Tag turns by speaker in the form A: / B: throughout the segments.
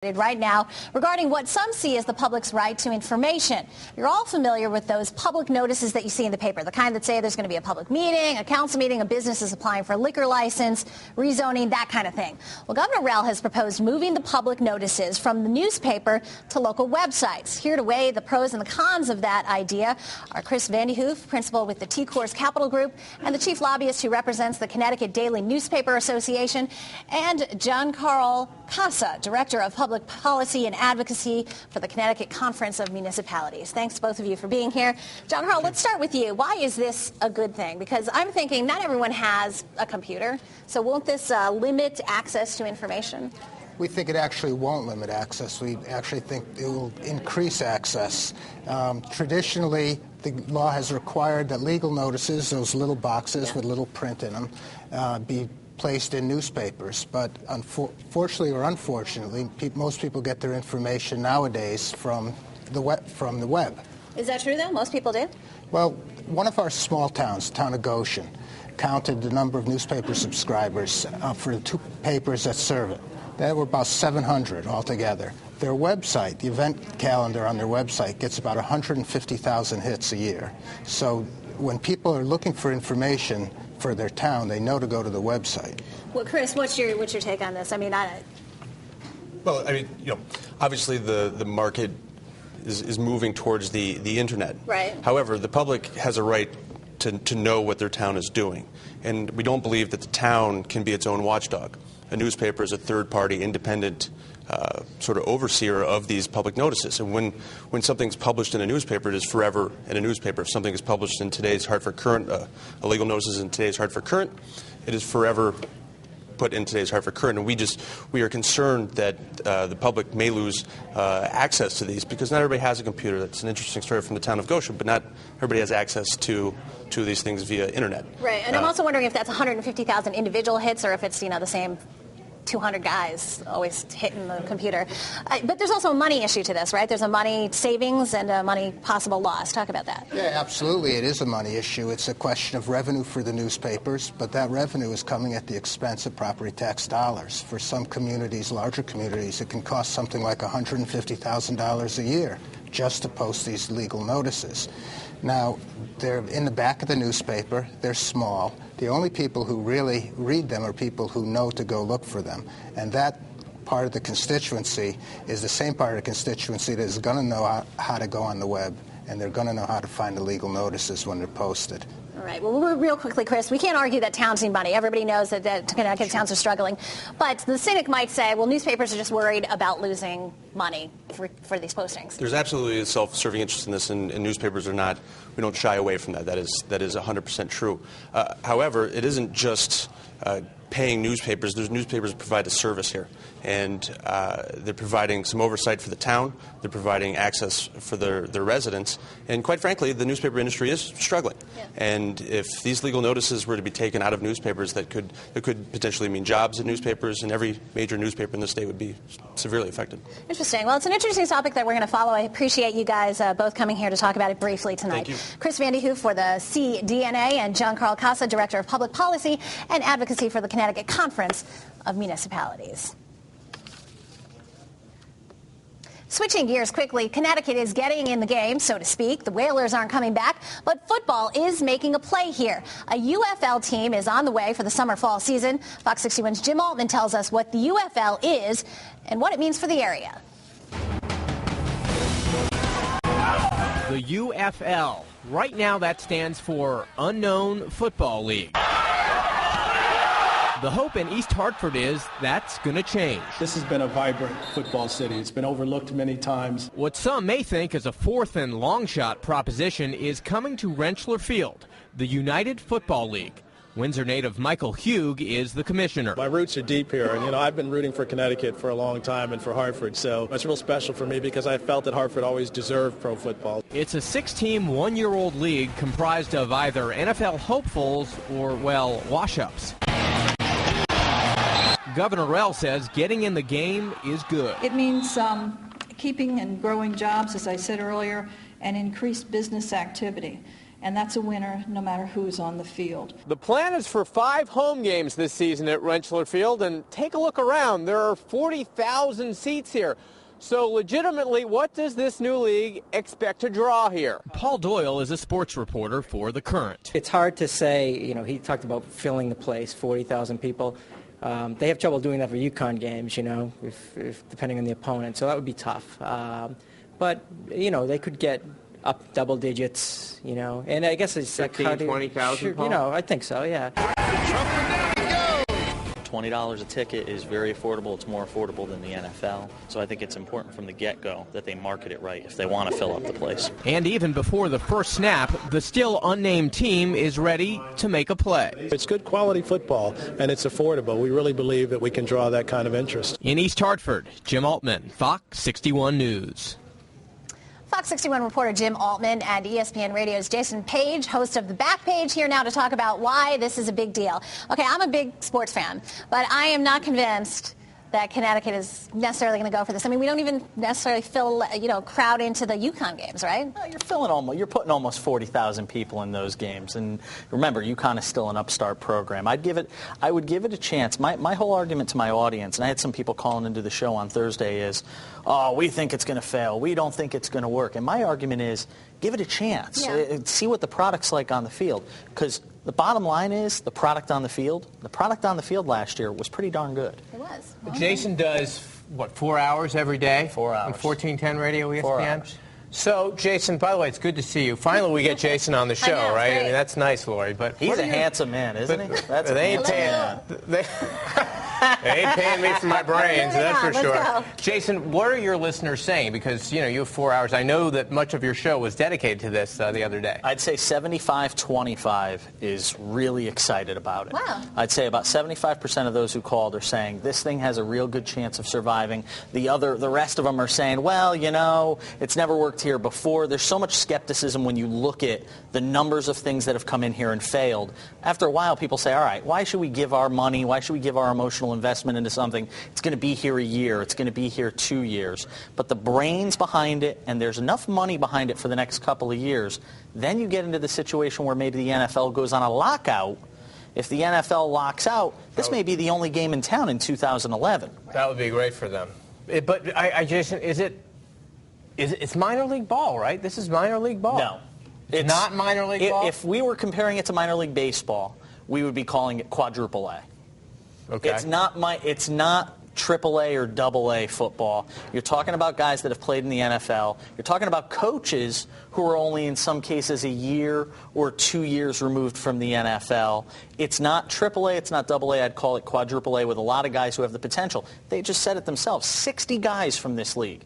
A: Right now regarding what some see as the public's right to information. You're all familiar with those public notices that you see in the paper, the kind that say there's going to be a public meeting, a council meeting, a business is applying for a liquor license, rezoning, that kind of thing. Well, Governor Rell has proposed moving the public notices from the newspaper to local websites. Here to weigh the pros and the cons of that idea are Chris Vanderhoof, principal with the T-Course Capital Group, and the chief lobbyist who represents the Connecticut Daily Newspaper Association, and Giancarlo Casa, director of public policy and advocacy for the Connecticut Conference of Municipalities. Thanks to both of you for being here. Giancarlo, let's start with you. Why is this a good thing? Because I'm thinking not everyone has a computer, so won't this limit access to information?
B: We think it actually won't limit access. We actually think it will increase access. Traditionally, the law has required that legal notices, those little boxes with little print in them, be placed in newspapers, but unfortunately or unfortunately, most people get their information nowadays from the web.
A: Is that true, though? Most people do?
B: Well, one of our small towns, the town of Goshen, counted the number of newspaper subscribers for the two papers that serve it. There were about 700 altogether. Their website, the event calendar on their website, gets about 150,000 hits a year. So when people are looking for information for their town, they know to go to the website.
A: Well, Chris, what's your take on this?
C: Well, obviously the market is moving towards the internet.
A: Right.
C: However, the public has a right to know what their town is doing, and we don't believe that the town can be its own watchdog. A newspaper is a third-party, independent sort of overseer of these public notices. And when something's published in a newspaper, it is forever in a newspaper. If something is published in today's Hartford Current, a legal notice is in today's Hartford Current, it is forever put in today's Hartford Current. And we are concerned that the public may lose access to these because not everybody has a computer. That's an interesting story from the town of Goshen, but not everybody has access to these things via internet.
A: Right, and I'm also wondering if that's 150,000 individual hits or if it's, the same 200 guys always hitting the computer. But there's also a money issue to this, right? There's a money savings and a money possible loss. Talk about that.
B: Yeah, absolutely. It is a money issue. It's a question of revenue for the newspapers, but that revenue is coming at the expense of property tax dollars. For some communities, larger communities, it can cost something like $150,000 a year just to post these legal notices. Now, they're in the back of the newspaper. They're small. The only people who really read them are people who know to go look for them. And that part of the constituency is the same part of the constituency that is going to know how to go on the web, and they're going to know how to find the legal notices when they're posted.
A: All right. Well, real quickly, Chris, we can't argue that towns need money. Everybody knows that Connecticut towns are struggling. But the cynic might say, well, newspapers are just worried about losing money for these postings.
C: There's absolutely a self-serving interest in this, and newspapers are not. We don't shy away from that. That is 100% true. However, it isn't just paying newspapers. There's newspapers that provide a service here, and they're providing some oversight for the town. They're providing access for their residents, and quite frankly, the newspaper industry is struggling.
A: Yeah.
C: And if these legal notices were to be taken out of newspapers, that could potentially mean jobs in newspapers, and every major newspaper in the state would be severely affected.
A: Interesting. Well, it's an interesting topic that we're going to follow. I appreciate you guys both coming here to talk about it briefly tonight.
C: Thank you.
A: Chris Vanderhoof for the CDNA and Giancarlo Casa, Director of Public Policy and Advocacy for the Connecticut Conference of Municipalities. Switching gears quickly, Connecticut is getting in the game, so to speak. The Whalers aren't coming back, but football is making a play here. A UFL team is on the way for the summer-fall season. Fox 61's Jim Altman tells us what the UFL is and what it means for the area.
D: The UFL. Right now that stands for Unknown Football League. The hope in East Hartford is that's going to change.
E: This has been a vibrant football city. It's been overlooked many times.
D: What some may think is a fourth and long shot proposition is coming to Rentschler Field, the United Football League. Windsor native Michael Hugh is the commissioner.
F: My roots are deep here, and I've been rooting for Connecticut for a long time and for Hartford, so it's real special for me because I felt that Hartford always deserved pro football.
D: It's a 6-team, one-year-old league comprised of either NFL hopefuls or, wash-ups. Governor Rell says getting in the game is good.
G: It means keeping and growing jobs, as I said earlier, and increased business activity. and that's a winner no matter who's on the field.
D: The plan is for 5 home games this season at Rentschler Field, and take a look around. There are 40,000 seats here. So legitimately, what does this new league expect to draw here? Paul Doyle is a sports reporter for The Current.
H: It's hard to say, he talked about filling the place, 40,000 people. They have trouble doing that for UConn games, if depending on the opponent, so that would be tough. But, they could get up double digits, and I guess it's
D: 15,000, 20,000, Paul?
H: I think so, yeah.
I: $20 a ticket is very affordable. It's more affordable than the NFL. So I think it's important from the get-go that they market it right if they want to fill up the place.
D: And even before the first snap, the still unnamed team is ready to make a play.
F: It's good quality football, and it's affordable. We really believe that we can draw that kind of interest.
D: In East Hartford, Jim Altman, Fox 61 News.
A: Fox 61 reporter Jim Altman and ESPN Radio's Jason Page, host of The Back Page, here now to talk about why this is a big deal. Okay, I'm a big sports fan, but I am not convinced that Connecticut is necessarily going to go for this. I mean, we don't even necessarily crowd into the UConn games, right?
I: No, you're putting almost 40,000 people in those games, and remember, UConn is still an upstart program. I would give it a chance. My whole argument to my audience, and I had some people calling into the show on Thursday, is, we think it's going to fail. We don't think it's going to work. And my argument is, give it a chance.
A: Yeah.
I: See what the product's like on the field, because the bottom line is the product on the field. The product on the field last year was pretty darn good.
A: It was.
D: Jason does, 4 hours every day?
I: 4 hours.
D: On 1410 Radio, ESPN?
I: 4 hours.
D: So, Jason, by the way, it's good to see you. Finally, we get Jason on the show,
A: I know,
D: right?
A: great.
D: I mean, that's nice, Lori. But
I: He's a handsome man, isn't he? That's
D: they ain't paying me for my brains, that's for sure.
A: Go.
D: Jason, what are your listeners saying? Because, you have 4 hours. I know that much of your show was dedicated to this the other day.
I: I'd say 75-25 is really excited about it.
A: Wow.
I: I'd say about 75% of those who called are saying this thing has a real good chance of surviving. The rest of them are saying, well, it's never worked here before. There's so much skepticism when you look at the numbers of things that have come in here and failed. After a while, people say, all right, why should we give our money, why should we give our emotional investment into something? It's going to be here a year, it's going to be here 2 years. But the brains behind it, and there's enough money behind it for the next couple of years, then you get into the situation where maybe the NFL goes on a lockout. If the NFL locks out, this may be the only game in town in 2011.
D: That would be great for them. But, Jason, it's minor league ball, right? This is minor league ball.
I: No.
D: It's not minor league ball?
I: If we were comparing it to minor league baseball, we would be calling it quadruple A.
D: Okay.
I: It's not AAA or AA football. You're talking about guys that have played in the NFL. You're talking about coaches who are only in some cases a year or 2 years removed from the NFL. It's not AAA, it's not AA. I'd call it quadruple A with a lot of guys who have the potential. They just said it themselves. 60 guys from this league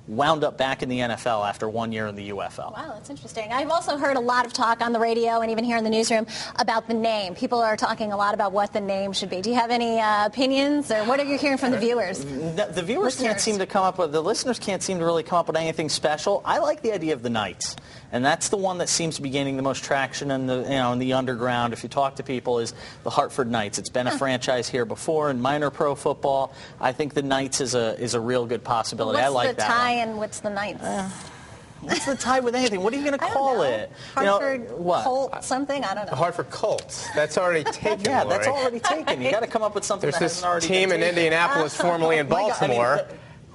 I: wound up back in the NFL after 1 year in the UFL.
A: Wow, that's interesting. I've also heard a lot of talk on the radio and even here in the newsroom about the name. People are talking a lot about what the name should be. Do you have any opinions, or what are you hearing from the viewers?
I: The viewers can't seem to come up with, the listeners can't seem to really come up with anything special. I like the idea of the Knights. And that's the one that seems to be gaining the most traction in the underground. If you talk to people, is the Hartford Knights. It's been a franchise here before in minor pro football. I think the Knights is a real good possibility. I like that.
A: What's the tie and what's the Knights?
I: What's the tie with anything? What are you going to call it?
A: Hartford
I: what?
A: Colt something? I don't know.
D: The Hartford Colts. That's already taken.
I: Yeah,
D: Lori.
I: that's already taken. You got to come up with something that hasn't already
D: team
I: been
D: in
I: taken.
D: Indianapolis, formerly in Baltimore.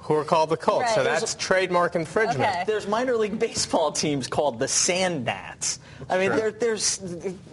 D: Who are called the Colts.
A: Right.
D: So that's trademark infringement.
A: Okay.
I: There's minor league baseball teams called the Sand Gnats. I mean, there's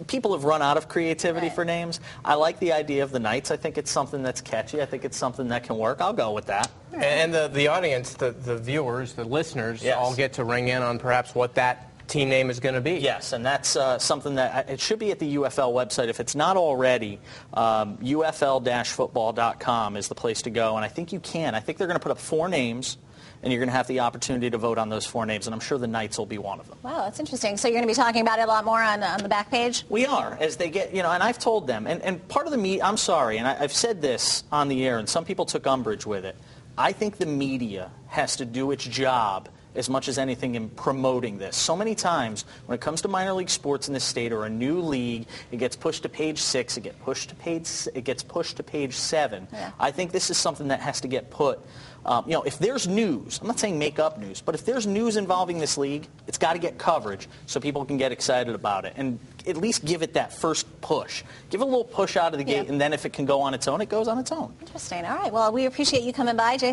I: people have run out of creativity for names. I like the idea of the Knights. I think it's something that's catchy. I think it's something that can work. I'll go with that.
D: And the audience, the viewers, the listeners, all get to ring in on perhaps what that team name is going to be.
I: Yes, and that's something that it should be at the UFL website. If it's not already, UFL-football.com is the place to go, and I think you can. I think they're going to put up 4 names, and you're going to have the opportunity to vote on those 4 names, and I'm sure the Knights will be one of them.
A: Wow, that's interesting. So you're going to be talking about it a lot more on the back page?
I: We are, as they get, and I've told them, and part of the media, I'm sorry, and I've said this on the air, and some people took umbrage with it. I think the media has to do its job as much as anything in promoting this. So many times when it comes to minor league sports in this state or a new league, it gets pushed to page 6, it gets pushed to page 7.
A: Yeah.
I: I think this is something that has to get put. If there's news, I'm not saying make up news, but if there's news involving this league, it's got to get coverage so people can get excited about it. And at least give it that first push. Give it a little push out of the gate, and then if it can go on its own, it goes on its own.
A: Interesting. All right. Well, we appreciate you coming by, Jason.